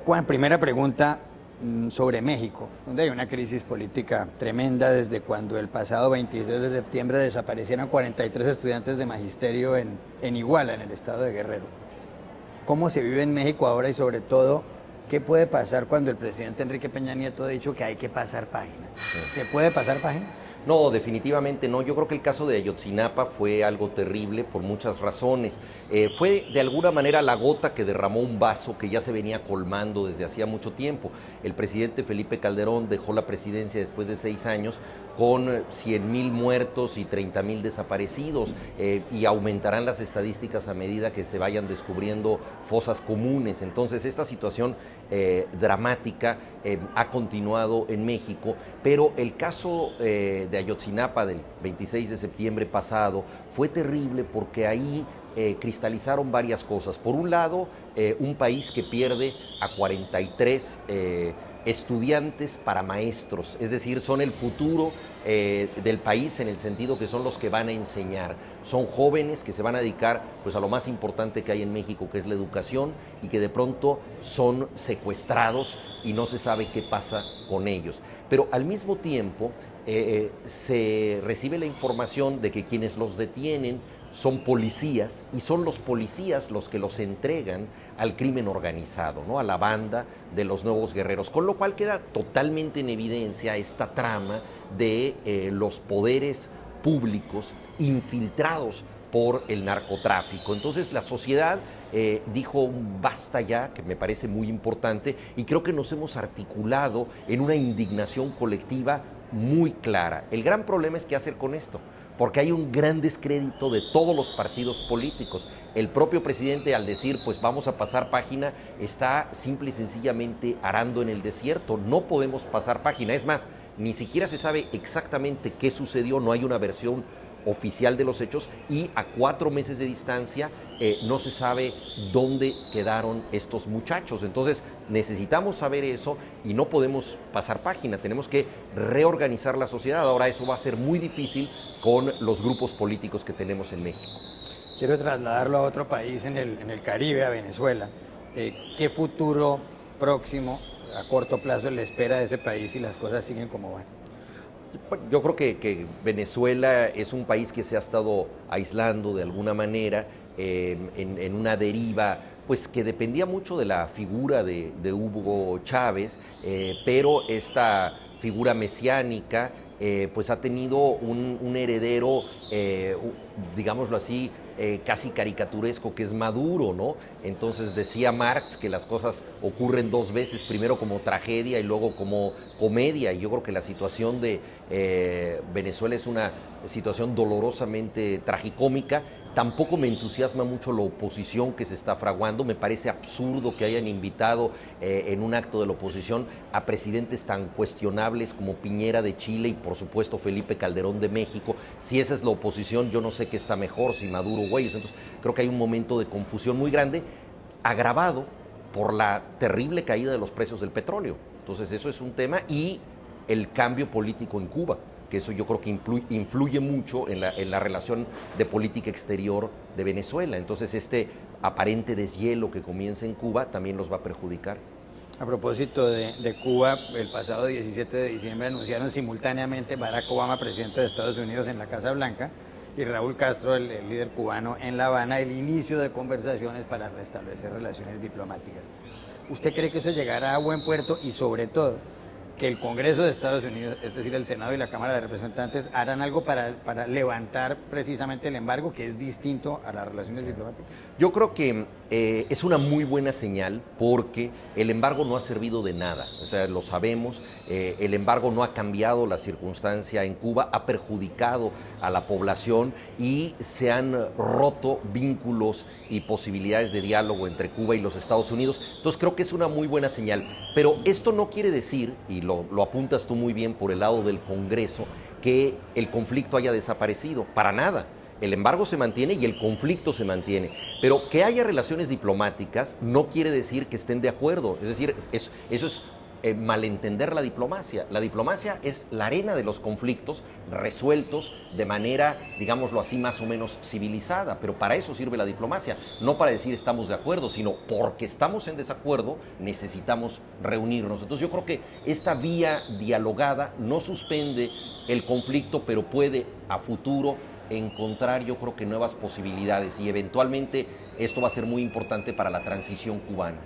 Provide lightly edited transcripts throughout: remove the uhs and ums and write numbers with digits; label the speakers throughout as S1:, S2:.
S1: Juan, primera pregunta sobre México, donde hay una crisis política tremenda desde cuando el pasado 26 de septiembre desaparecieron 43 estudiantes de magisterio en Iguala, en el estado de Guerrero. ¿Cómo se vive en México ahora y sobre todo, qué puede pasar cuando el presidente Enrique Peña Nieto ha dicho que hay que pasar página? ¿Se puede pasar página?
S2: No, definitivamente no. Yo creo que el caso de Ayotzinapa fue algo terrible por muchas razones. Fue de alguna manera la gota que derramó un vaso que ya se venía colmando desde hacía mucho tiempo. El presidente Felipe Calderón dejó la presidencia después de 6 años con 100,000 muertos y 30,000 desaparecidos, y aumentarán las estadísticas a medida que se vayan descubriendo fosas comunes. Entonces esta situación dramática ha continuado en México, pero el caso de Ayotzinapa del 26 de septiembre pasado fue terrible porque ahí cristalizaron varias cosas. Por un lado, un país que pierde a 43 estudiantes para maestros, es decir, son el futuro del país en el sentido que son los que van a enseñar. Son jóvenes que se van a dedicar pues, a lo más importante que hay en México, que es la educación, y que de pronto son secuestrados y no se sabe qué pasa con ellos. Pero al mismo tiempo se recibe la información de que quienes los detienen son policías, y son los policías los que los entregan al crimen organizado, ¿no? A la banda de los nuevos guerreros, con lo cual queda totalmente en evidencia esta trama de los poderes públicos infiltrados por el narcotráfico. Entonces la sociedad dijo un basta ya, que me parece muy importante, y creo que nos hemos articulado en una indignación colectiva muy clara. El gran problema es qué hacer con esto, porque hay un gran descrédito de todos los partidos políticos. El propio presidente, al decir, pues vamos a pasar página, está simple y sencillamente arando en el desierto. No podemos pasar página. Es más, ni siquiera se sabe exactamente qué sucedió, no hay una versión oficial de los hechos, y a 4 meses de distancia no se sabe dónde quedaron estos muchachos. Entonces necesitamos saber eso y no podemos pasar página, tenemos que reorganizar la sociedad. Ahora eso va a ser muy difícil con los grupos políticos que tenemos en México.
S1: Quiero trasladarlo a otro país en el Caribe, a Venezuela. ¿Qué futuro próximo, a corto plazo, le espera a ese país si las cosas siguen como van?
S2: Yo creo que Venezuela es un país que se ha estado aislando de alguna manera en una deriva pues que dependía mucho de la figura de Hugo Chávez, pero esta figura mesiánica pues ha tenido un heredero, digámoslo así, casi caricaturesco, que es Maduro, ¿no? Entonces decía Marx que las cosas ocurren 2 veces, primero como tragedia y luego como comedia, y yo creo que la situación de Venezuela es una situación dolorosamente tragicómica. Tampoco me entusiasma mucho la oposición que se está fraguando. Me parece absurdo que hayan invitado en un acto de la oposición a presidentes tan cuestionables como Piñera de Chile y por supuesto Felipe Calderón de México. Si esa es la oposición, yo no sé qué está mejor, si Maduro o ellos. Entonces creo que hay un momento de confusión muy grande, agravado por la terrible caída de los precios del petróleo. Entonces eso es un tema, y el cambio político en Cuba, que eso yo creo que influye mucho en la relación de política exterior de Venezuela. Entonces este aparente deshielo que comienza en Cuba también los va a perjudicar.
S1: A propósito de Cuba, el pasado 17 de diciembre anunciaron simultáneamente Barack Obama, presidente de Estados Unidos, en la Casa Blanca, y Raúl Castro, el líder cubano, en La Habana, el inicio de conversaciones para restablecer relaciones diplomáticas. ¿Usted cree que eso llegará a buen puerto y sobre todo que el Congreso de Estados Unidos, es decir, el Senado y la Cámara de Representantes, harán algo para levantar precisamente el embargo, que es distinto a las relaciones diplomáticas?
S2: Yo creo que es una muy buena señal, porque el embargo no ha servido de nada, o sea, lo sabemos. El embargo no ha cambiado la circunstancia en Cuba, ha perjudicado a la población y se han roto vínculos y posibilidades de diálogo entre Cuba y los Estados Unidos. Entonces creo que es una muy buena señal, pero esto no quiere decir, y lo apuntas tú muy bien por el lado del Congreso, que el conflicto haya desaparecido, para nada. El embargo se mantiene y el conflicto se mantiene, pero que haya relaciones diplomáticas no quiere decir que estén de acuerdo. Es decir, eso es malentender la diplomacia. La diplomacia es la arena de los conflictos resueltos de manera, digámoslo así, más o menos civilizada, pero para eso sirve la diplomacia, no para decir estamos de acuerdo, sino porque estamos en desacuerdo necesitamos reunirnos. Entonces yo creo que esta vía dialogada no suspende el conflicto, pero puede a futuro encontrar, yo creo que nuevas posibilidades, y eventualmente esto va a ser muy importante para la transición cubana.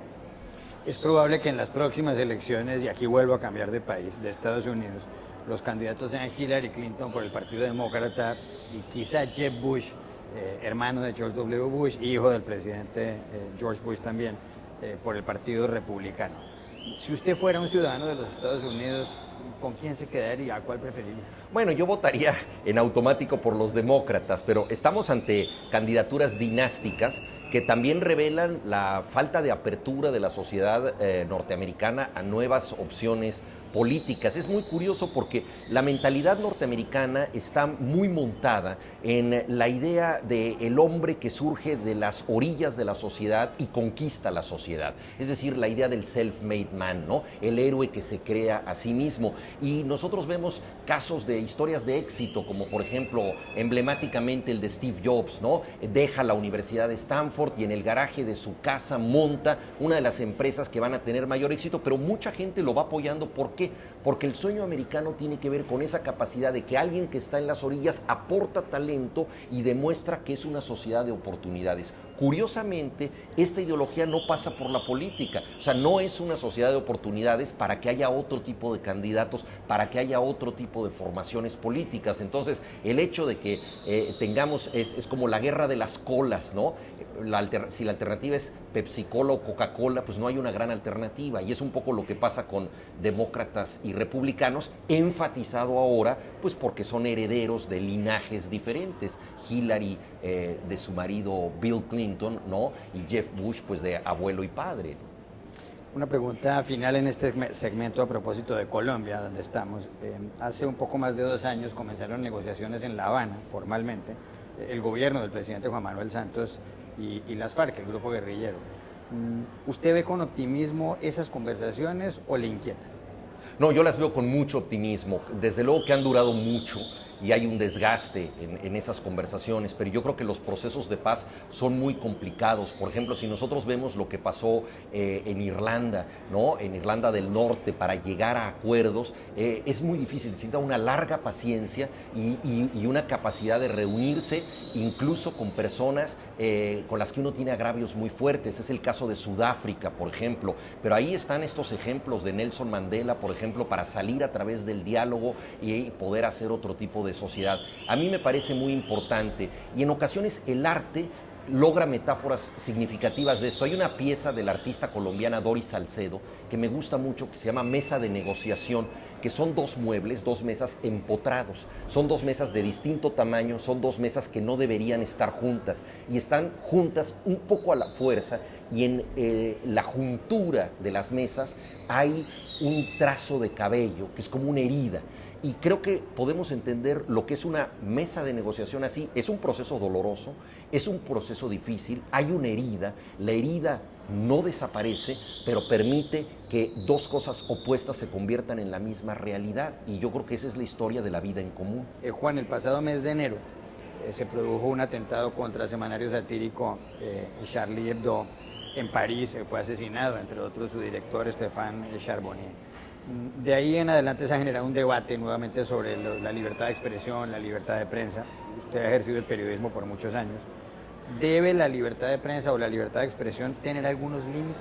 S1: Es probable que en las próximas elecciones, y aquí vuelvo a cambiar de país, de Estados Unidos, los candidatos sean Hillary Clinton por el Partido Demócrata y quizá Jeb Bush, hermano de George W. Bush, hijo del presidente George Bush también, por el Partido Republicano. Si usted fuera un ciudadano de los Estados Unidos, ¿con quién se quedaría? ¿Cuál preferiría?
S2: Bueno, yo votaría en automático por los demócratas, pero estamos ante candidaturas dinásticas que también revelan la falta de apertura de la sociedad norteamericana a nuevas opciones políticas. Es muy curioso porque la mentalidad norteamericana está muy montada en la idea del hombre que surge de las orillas de la sociedad y conquista la sociedad. Es decir, la idea del self-made man, ¿no? El héroe que se crea a sí mismo. Y nosotros vemos casos de historias de éxito, como por ejemplo, emblemáticamente el de Steve Jobs, ¿no? Deja la Universidad de Stanford y en el garaje de su casa monta una de las empresas que van a tener mayor éxito, pero mucha gente lo va apoyando. ¿Por qué? Porque el sueño americano tiene que ver con esa capacidad de que alguien que está en las orillas aporta talento y demuestra que es una sociedad de oportunidades. Curiosamente, esta ideología no pasa por la política, o sea, no es una sociedad de oportunidades para que haya otro tipo de candidatos, para que haya otro tipo de formaciones políticas. Entonces, el hecho de que tengamos, es como la guerra de las colas, ¿no? Si la alternativa es Pepsi-Cola o Coca-Cola, pues no hay una gran alternativa, y es un poco lo que pasa con demócratas y republicanos, enfatizado ahora, pues porque son herederos de linajes diferentes. Hillary de su marido Bill Clinton, ¿no? Y Jeff Bush, pues de abuelo y padre.
S1: Una pregunta final en este segmento a propósito de Colombia, donde estamos. Hace un poco más de 2 años comenzaron negociaciones en La Habana, formalmente, el gobierno del presidente Juan Manuel Santos y las FARC, el grupo guerrillero. ¿Usted ve con optimismo esas conversaciones o le inquietan?
S2: No, yo las veo con mucho optimismo. Desde luego que han durado mucho y hay un desgaste en esas conversaciones, pero yo creo que los procesos de paz son muy complicados. Por ejemplo, si nosotros vemos lo que pasó en Irlanda, ¿no? En Irlanda del Norte, para llegar a acuerdos, es muy difícil, necesita una larga paciencia y una capacidad de reunirse, incluso con personas con las que uno tiene agravios muy fuertes. Es el caso de Sudáfrica, por ejemplo, pero ahí están estos ejemplos de Nelson Mandela, por ejemplo, para salir a través del diálogo y poder hacer otro tipo de sociedad. A mí me parece muy importante, y en ocasiones el arte logra metáforas significativas de esto. Hay una pieza de la artista colombiana Doris Salcedo que me gusta mucho, que se llama Mesa de Negociación, que son 2 muebles, 2 mesas empotrados. Son 2 mesas de distinto tamaño, son 2 mesas que no deberían estar juntas y están juntas un poco a la fuerza, y en la juntura de las mesas hay un trazo de cabello que es como una herida. Y creo que podemos entender lo que es una mesa de negociación así. Es un proceso doloroso, es un proceso difícil, hay una herida, la herida no desaparece, pero permite que 2 cosas opuestas se conviertan en la misma realidad. Y yo creo que esa es la historia de la vida en común.
S1: Juan, el pasado mes de enero se produjo un atentado contra el semanario satírico Charlie Hebdo en París. Fue asesinado, entre otros, su director Stéphane Charbonnier. De ahí en adelante se ha generado un debate nuevamente sobre la libertad de expresión, la libertad de prensa. Usted ha ejercido el periodismo por muchos años. ¿Debe la libertad de prensa o la libertad de expresión tener algunos límites?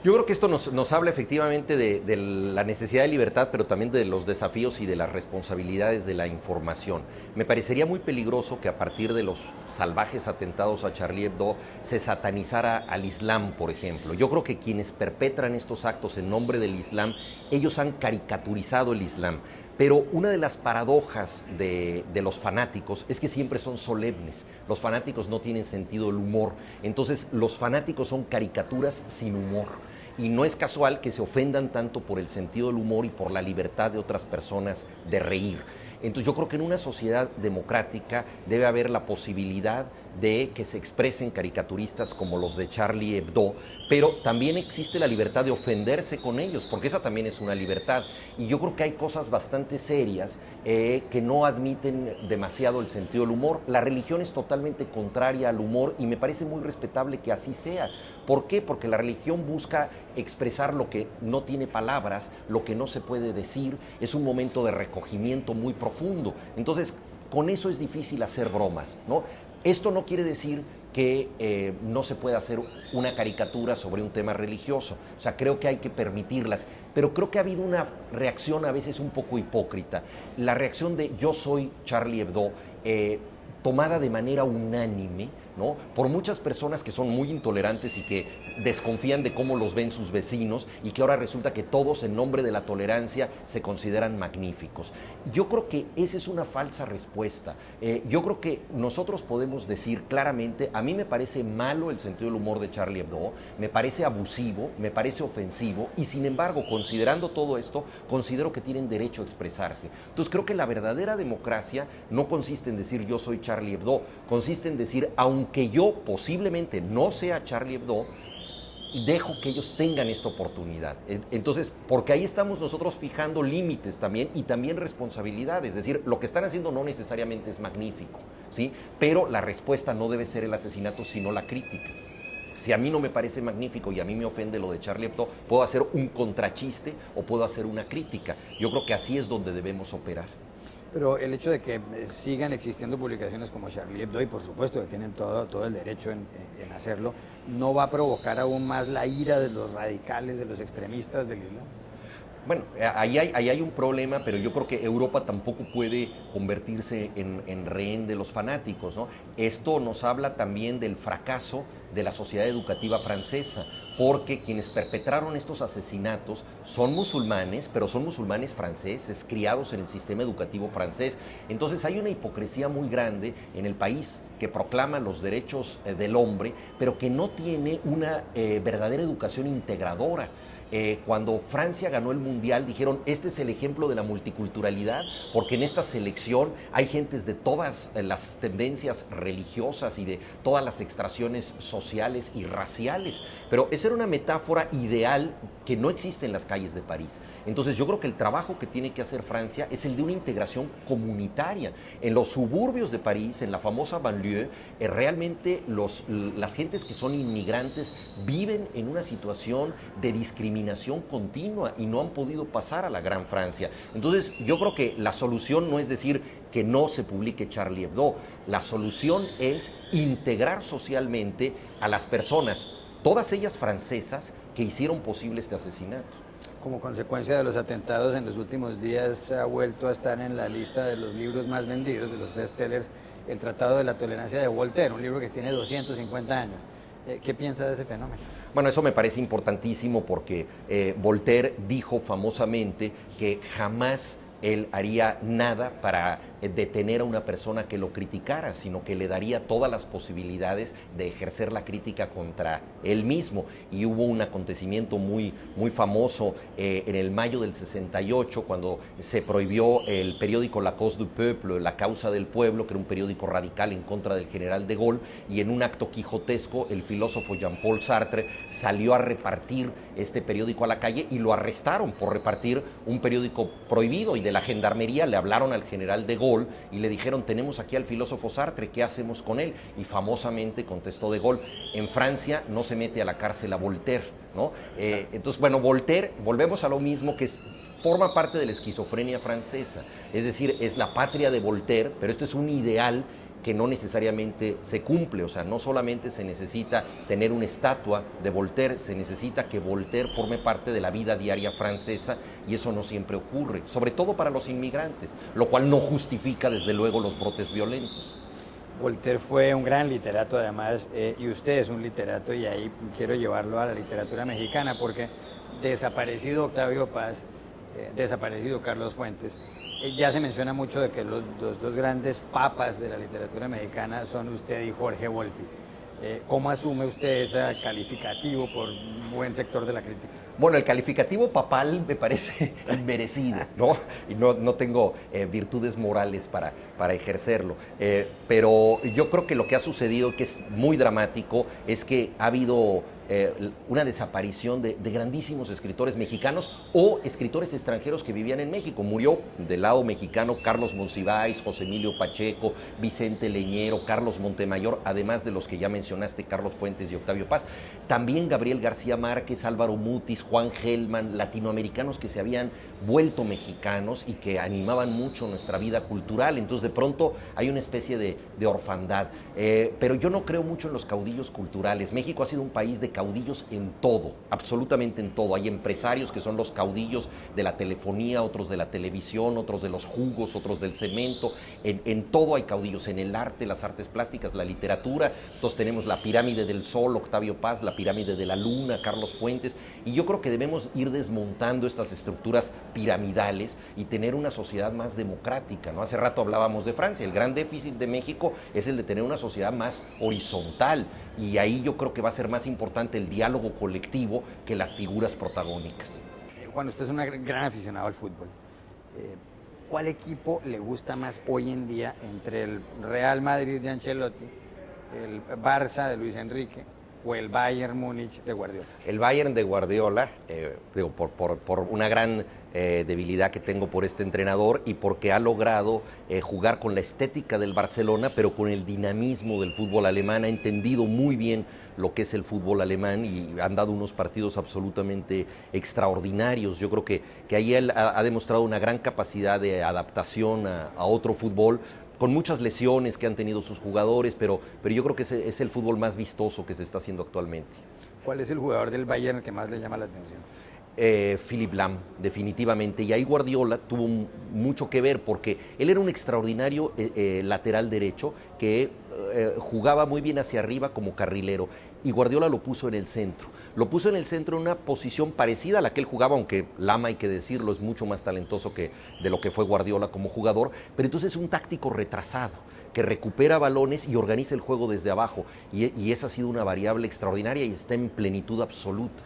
S2: Yo creo que esto nos habla efectivamente de la necesidad de libertad, pero también de los desafíos y de las responsabilidades de la información. Me parecería muy peligroso que a partir de los salvajes atentados a Charlie Hebdo se satanizara al Islam, por ejemplo. Yo creo que quienes perpetran estos actos en nombre del Islam, ellos han caricaturizado el Islam. Pero una de las paradojas de los fanáticos es que siempre son solemnes. Los fanáticos no tienen sentido del humor. Entonces, los fanáticos son caricaturas sin humor. Y no es casual que se ofendan tanto por el sentido del humor y por la libertad de otras personas de reír. Entonces yo creo que en una sociedad democrática debe haber la posibilidad de que se expresen caricaturistas como los de Charlie Hebdo, pero también existe la libertad de ofenderse con ellos, porque esa también es una libertad. Y yo creo que hay cosas bastante serias que no admiten demasiado el sentido del humor. La religión es totalmente contraria al humor y me parece muy respetable que así sea. ¿Por qué? Porque la religión busca expresar lo que no tiene palabras, lo que no se puede decir. Es un momento de recogimiento muy profundo. Entonces, con eso es difícil hacer bromas, ¿no? Esto no quiere decir que no se pueda hacer una caricatura sobre un tema religioso. O sea, creo que hay que permitirlas. Pero creo que ha habido una reacción a veces un poco hipócrita. La reacción de yo soy Charlie Hebdo, tomada de manera unánime, ¿no? Por muchas personas que son muy intolerantes y que desconfían de cómo los ven sus vecinos y que ahora resulta que todos en nombre de la tolerancia se consideran magníficos. Yo creo que esa es una falsa respuesta. Yo creo que nosotros podemos decir claramente, a mí me parece malo el sentido del humor de Charlie Hebdo, me parece abusivo, me parece ofensivo y sin embargo, considerando todo esto, considero que tienen derecho a expresarse. Entonces creo que la verdadera democracia no consiste en decir yo soy Charlie Hebdo, consiste en decir, aunque yo posiblemente no sea Charlie Hebdo, dejo que ellos tengan esta oportunidad. Entonces, porque ahí estamos nosotros fijando límites también y también responsabilidades. Es decir, lo que están haciendo no necesariamente es magnífico, ¿sí? Pero la respuesta no debe ser el asesinato, sino la crítica. Si a mí no me parece magnífico y a mí me ofende lo de Charlie Hebdo, puedo hacer un contrachiste o puedo hacer una crítica. Yo creo que así es donde debemos operar.
S1: Pero el hecho de que sigan existiendo publicaciones como Charlie Hebdo, y por supuesto que tienen todo el derecho en hacerlo, ¿no va a provocar aún más la ira de los radicales, de los extremistas del Islam?
S2: Bueno, ahí hay un problema, pero yo creo que Europa tampoco puede convertirse en rehén de los fanáticos, ¿no? Esto nos habla también del fracaso de la sociedad educativa francesa, porque quienes perpetraron estos asesinatos son musulmanes, pero son musulmanes franceses, criados en el sistema educativo francés. Entonces hay una hipocresía muy grande en el país que proclama los derechos del hombre, pero que no tiene una verdadera educación integradora. Cuando Francia ganó el Mundial dijeron, este es el ejemplo de la multiculturalidad, porque en esta selección hay gentes de todas las tendencias religiosas y de todas las extracciones sociales y raciales. Pero esa era una metáfora ideal que no existe en las calles de París. Entonces yo creo que el trabajo que tiene que hacer Francia es el de una integración comunitaria. En los suburbios de París, en la famosa banlieue, realmente las gentes que son inmigrantes viven en una situación de discriminación continua y no han podido pasar a la Gran Francia. Entonces yo creo que la solución no es decir que no se publique Charlie Hebdo, la solución es integrar socialmente a las personas, todas ellas francesas, que hicieron posible este asesinato.
S1: Como consecuencia de los atentados en los últimos días ha vuelto a estar en la lista de los libros más vendidos, de los bestsellers, El Tratado de la Tolerancia de Voltaire, un libro que tiene 250 años. ¿Qué piensa de ese fenómeno?
S2: Bueno, eso me parece importantísimo porque Voltaire dijo famosamente que jamás él haría nada para detener a una persona que lo criticara, sino que le daría todas las posibilidades de ejercer la crítica contra él mismo. Y hubo un acontecimiento muy famoso en el mayo del 68, cuando se prohibió el periódico La Cause du Peuple, La Causa del Pueblo, que era un periódico radical en contra del general de Gaulle, y en un acto quijotesco el filósofo Jean-Paul Sartre salió a repartir este periódico a la calle y lo arrestaron por repartir un periódico prohibido, y de la gendarmería le hablaron al general de Gaulle y le dijeron, tenemos aquí al filósofo Sartre, ¿qué hacemos con él? Y famosamente contestó de Gaulle, en Francia no se mete a la cárcel a Voltaire, ¿no? Entonces, bueno, Voltaire, volvemos a lo mismo, que forma parte de la esquizofrenia francesa, es decir, es la patria de Voltaire, pero esto es un ideal que no necesariamente se cumple. O sea, no solamente se necesita tener una estatua de Voltaire, se necesita que Voltaire forme parte de la vida diaria francesa, y eso no siempre ocurre, sobre todo para los inmigrantes, lo cual no justifica desde luego los brotes violentos.
S1: Voltaire fue un gran literato además, y usted es un literato, y ahí quiero llevarlo a la literatura mexicana, porque desaparecido Octavio Paz, desaparecido Carlos Fuentes, ya se menciona mucho de que los dos grandes papas de la literatura mexicana son usted y Jorge Volpi. ¿Cómo asume usted ese calificativo por un buen sector de la crítica?
S2: Bueno, el calificativo papal me parece inmerecido, ¿no? Y no tengo virtudes morales para ejercerlo. Pero yo creo que lo que ha sucedido, que es muy dramático, es que ha habido una desaparición de grandísimos escritores mexicanos o escritores extranjeros que vivían en México. Murió del lado mexicano Carlos Monsiváis, José Emilio Pacheco, Vicente Leñero, Carlos Montemayor, además de los que ya mencionaste, Carlos Fuentes y Octavio Paz. También Gabriel García Márquez, Álvaro Mutis, Juan Gelman, latinoamericanos que se habían vuelto mexicanos y que animaban mucho nuestra vida cultural. Entonces, de pronto hay una especie de orfandad. Pero yo no creo mucho en los caudillos culturales. México ha sido un país de caudillos en todo, absolutamente en todo. Hay empresarios que son los caudillos de la telefonía, otros de la televisión, otros de los jugos, otros del cemento. En todo hay caudillos, en el arte, las artes plásticas, la literatura. Entonces tenemos la pirámide del Sol, Octavio Paz, la pirámide de la Luna, Carlos Fuentes. Y yo creo que debemos ir desmontando estas estructuras piramidales y tener una sociedad más democrática, ¿no? Hace rato hablábamos de Francia. El gran déficit de México es el de tener una sociedad más horizontal. Y ahí yo creo que va a ser más importante el diálogo colectivo que las figuras protagónicas.
S1: Juan, usted es un gran aficionado al fútbol. ¿Cuál equipo le gusta más hoy en día entre el Real Madrid de Ancelotti, el Barça de Luis Enrique o el Bayern Múnich de Guardiola?
S2: El Bayern de Guardiola, por una gran debilidad que tengo por este entrenador y porque ha logrado jugar con la estética del Barcelona, pero con el dinamismo del fútbol alemán. Ha entendido muy bien lo que es el fútbol alemán y han dado unos partidos absolutamente extraordinarios. Yo creo que ahí él ha demostrado una gran capacidad de adaptación a otro fútbol, con muchas lesiones que han tenido sus jugadores, pero yo creo que es el fútbol más vistoso que se está haciendo actualmente.
S1: ¿Cuál es el jugador del Bayern que más le llama la atención?
S2: Philipp Lahm, definitivamente. Y ahí Guardiola tuvo mucho que ver porque él era un extraordinario lateral derecho que jugaba muy bien hacia arriba como carrilero. Y Guardiola lo puso en el centro. Lo puso en el centro en una posición parecida a la que él jugaba, aunque Lahm, hay que decirlo, es mucho más talentoso de lo que fue Guardiola como jugador. Pero entonces es un táctico retrasado que recupera balones y organiza el juego desde abajo. Y esa ha sido una variable extraordinaria y está en plenitud absoluta.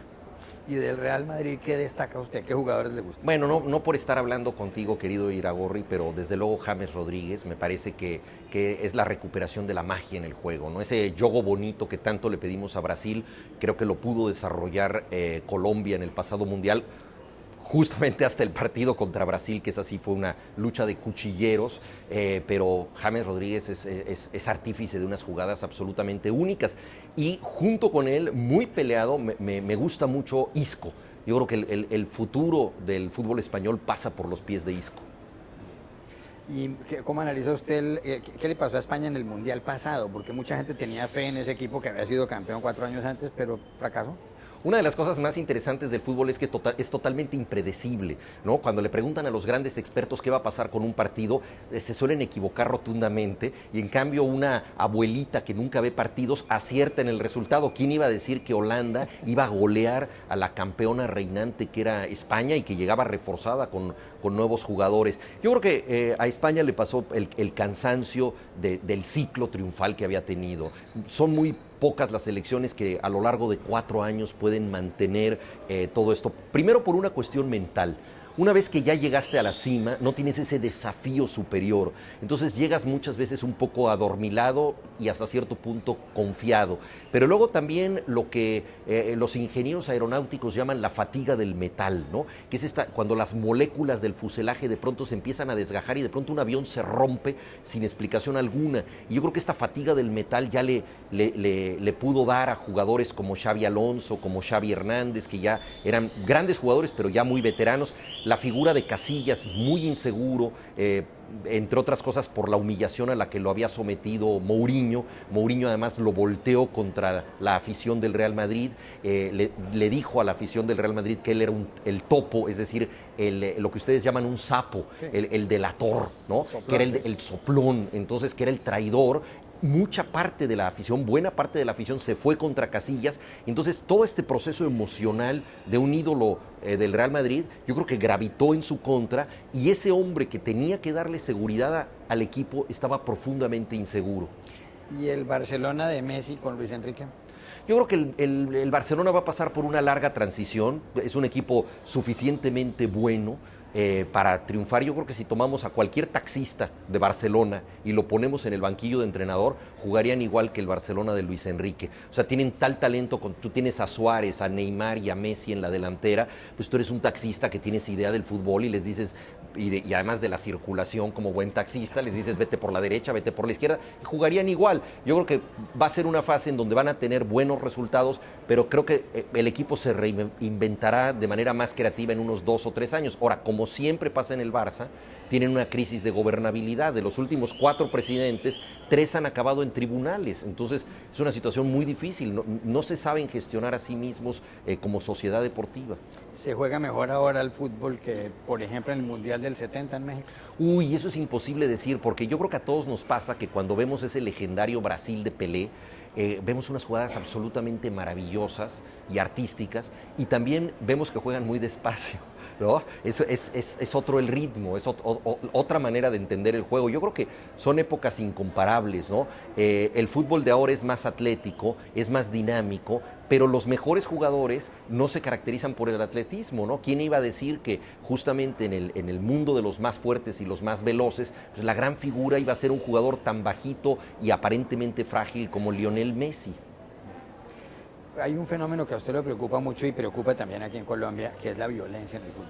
S1: ¿Y del Real Madrid qué destaca usted? ¿Qué jugadores le gustan?
S2: Bueno, no por estar hablando contigo, querido Iragorri, pero desde luego James Rodríguez me parece que es la recuperación de la magia en el juego, ¿no? Ese juego bonito que tanto le pedimos a Brasil, creo que lo pudo desarrollar Colombia en el pasado Mundial, justamente hasta el partido contra Brasil, que esa sí fue una lucha de cuchilleros, pero James Rodríguez es artífice de unas jugadas absolutamente únicas. Y junto con él, muy peleado, me gusta mucho Isco. Yo creo que el futuro del fútbol español pasa por los pies de Isco.
S1: ¿Y cómo analiza usted qué le pasó a España en el Mundial pasado? Porque mucha gente tenía fe en ese equipo que había sido campeón 4 años antes, pero fracasó.
S2: Una de las cosas más interesantes del fútbol es que es totalmente impredecible, ¿no? Cuando le preguntan a los grandes expertos qué va a pasar con un partido, se suelen equivocar rotundamente y en cambio una abuelita que nunca ve partidos acierta en el resultado. ¿Quién iba a decir que Holanda iba a golear a la campeona reinante que era España y que llegaba reforzada con nuevos jugadores? Yo creo que a España le pasó el cansancio del ciclo triunfal que había tenido. Son muy pocas las selecciones que a lo largo de 4 años pueden mantener todo esto. Primero por una cuestión mental. Una vez que ya llegaste a la cima, no tienes ese desafío superior. Entonces llegas muchas veces un poco adormilado y hasta cierto punto confiado. Pero luego también lo que los ingenieros aeronáuticos llaman la fatiga del metal, ¿no? Que es cuando las moléculas del fuselaje de pronto se empiezan a desgajar y de pronto un avión se rompe sin explicación alguna. Y yo creo que esta fatiga del metal ya le pudo dar a jugadores como Xavi Alonso, como Xavi Hernández, que ya eran grandes jugadores, pero ya muy veteranos. La figura de Casillas, muy inseguro, entre otras cosas por la humillación a la que lo había sometido Mourinho. Mourinho además lo volteó contra la afición del Real Madrid, le dijo a la afición del Real Madrid que él era el topo, es decir, lo que ustedes llaman un sapo, sí, el delator, ¿no? Soplón, que era el soplón, entonces que era el traidor. Mucha parte de la afición, buena parte de la afición se fue contra Casillas. Entonces todo este proceso emocional de un ídolo del Real Madrid, yo creo que gravitó en su contra y ese hombre que tenía que darle seguridad al equipo estaba profundamente inseguro.
S1: ¿Y el Barcelona de Messi con Luis Enrique?
S2: Yo creo que el Barcelona va a pasar por una larga transición. Es un equipo suficientemente bueno para triunfar. Yo creo que si tomamos a cualquier taxista de Barcelona y lo ponemos en el banquillo de entrenador, jugarían igual que el Barcelona de Luis Enrique. O sea, tienen tal talento, tú tienes a Suárez, a Neymar y a Messi en la delantera, pues tú eres un taxista que tienes idea del fútbol y les dices, y además de la circulación como buen taxista, les dices vete por la derecha, vete por la izquierda, y jugarían igual. Yo creo que va a ser una fase en donde van a tener buenos resultados, pero creo que el equipo se reinventará de manera más creativa en unos 2 o 3 años. Ahora, como siempre pasa en el Barça, tienen una crisis de gobernabilidad. De los últimos 4 presidentes, 3 han acabado en tribunales. Entonces, es una situación muy difícil. No se saben gestionar a sí mismos como sociedad deportiva.
S1: ¿Se juega mejor ahora el fútbol que, por ejemplo, en el Mundial del 70 en México?
S2: Uy, eso es imposible decir, porque yo creo que a todos nos pasa que cuando vemos ese legendario Brasil de Pelé, vemos unas jugadas absolutamente maravillosas y artísticas, y también vemos que juegan muy despacio, ¿no? Eso es otro el ritmo, es otra manera de entender el juego. Yo creo que son épocas incomparables, ¿no? El fútbol de ahora es más atlético, es más dinámico, pero los mejores jugadores no se caracterizan por el atletismo, ¿no? ¿Quién iba a decir que justamente en el mundo de los más fuertes y los más veloces, pues la gran figura iba a ser un jugador tan bajito y aparentemente frágil como Lionel Messi?
S1: Hay un fenómeno que a usted le preocupa mucho y preocupa también aquí en Colombia, que es la violencia en el fútbol.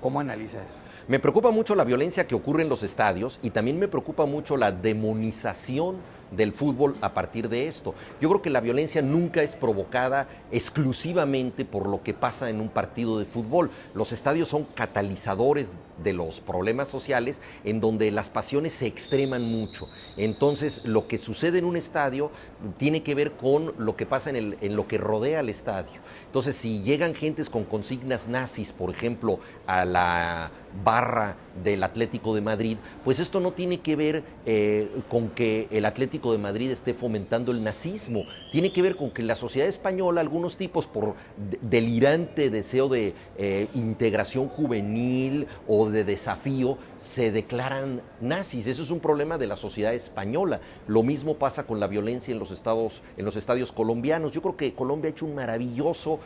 S1: ¿Cómo analiza eso?
S2: Me preocupa mucho la violencia que ocurre en los estadios y también me preocupa mucho la demonización del fútbol a partir de esto. Yo creo que la violencia nunca es provocada exclusivamente por lo que pasa en un partido de fútbol. Los estadios son catalizadores de los problemas sociales en donde las pasiones se extreman mucho. Entonces, lo que sucede en un estadio tiene que ver con lo que pasa en lo que rodea al estadio. Entonces, si llegan gentes con consignas nazis, por ejemplo, a la barra del Atlético de Madrid, pues esto no tiene que ver con que el Atlético de Madrid esté fomentando el nazismo, tiene que ver con que en la sociedad española algunos tipos por delirante deseo de integración juvenil o de desafío se declaran nazis. Eso es un problema de la sociedad española. Lo mismo pasa con la violencia en los estadios colombianos. Yo creo que Colombia ha hecho un maravilloso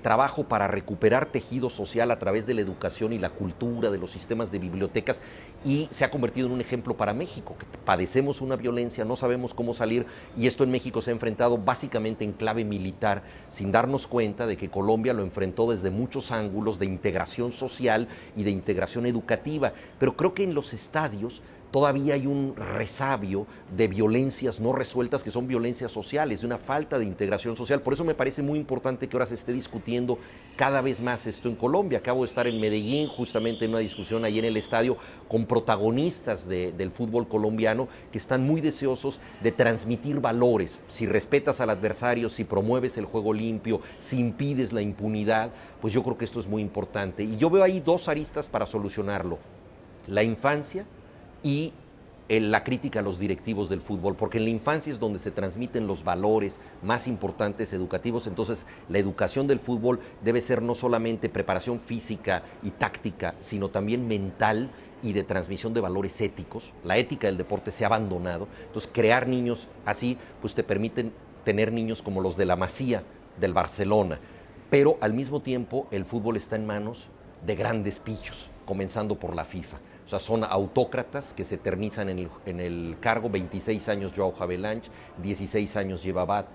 S2: trabajo para recuperar tejido social a través de la educación y la cultura, de los sistemas de bibliotecas, y se ha convertido en un ejemplo para México, que padecemos una violencia, no sabemos cómo salir, y esto en México se ha enfrentado básicamente en clave militar, sin darnos cuenta de que Colombia lo enfrentó desde muchos ángulos de integración social y de integración educativa. Pero creo que en los estadios todavía hay un resabio de violencias no resueltas, que son violencias sociales, de una falta de integración social. Por eso me parece muy importante que ahora se esté discutiendo cada vez más esto en Colombia. Acabo de estar en Medellín, justamente en una discusión ahí en el estadio, con protagonistas del fútbol colombiano que están muy deseosos de transmitir valores. Si respetas al adversario, si promueves el juego limpio, si impides la impunidad, pues yo creo que esto es muy importante. Y yo veo ahí 2 aristas para solucionarlo: la infancia y la crítica a los directivos del fútbol, porque en la infancia es donde se transmiten los valores más importantes educativos. Entonces, la educación del fútbol debe ser no solamente preparación física y táctica, sino también mental y de transmisión de valores éticos. La ética del deporte se ha abandonado. Entonces, crear niños así, pues te permiten tener niños como los de la Masía del Barcelona. Pero al mismo tiempo, el fútbol está en manos de grandes pillos, comenzando por la FIFA. O sea, son autócratas que se eternizan en el cargo. 26 años Joao Havelange, 16 años lleva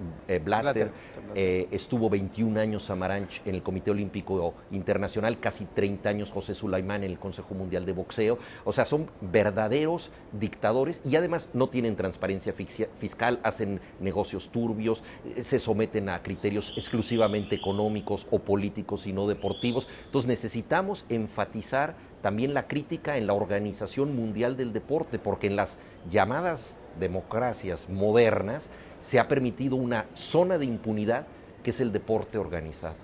S2: Blatter, estuvo 21 años Samaranch en el Comité Olímpico Internacional, casi 30 años José Sulaimán en el Consejo Mundial de Boxeo. O sea, son verdaderos dictadores y además no tienen transparencia fiscal, hacen negocios turbios, se someten a criterios exclusivamente económicos o políticos y no deportivos. Entonces necesitamos enfatizar también la crítica en la Organización Mundial del Deporte, porque en las llamadas democracias modernas se ha permitido una zona de impunidad que es el deporte organizado.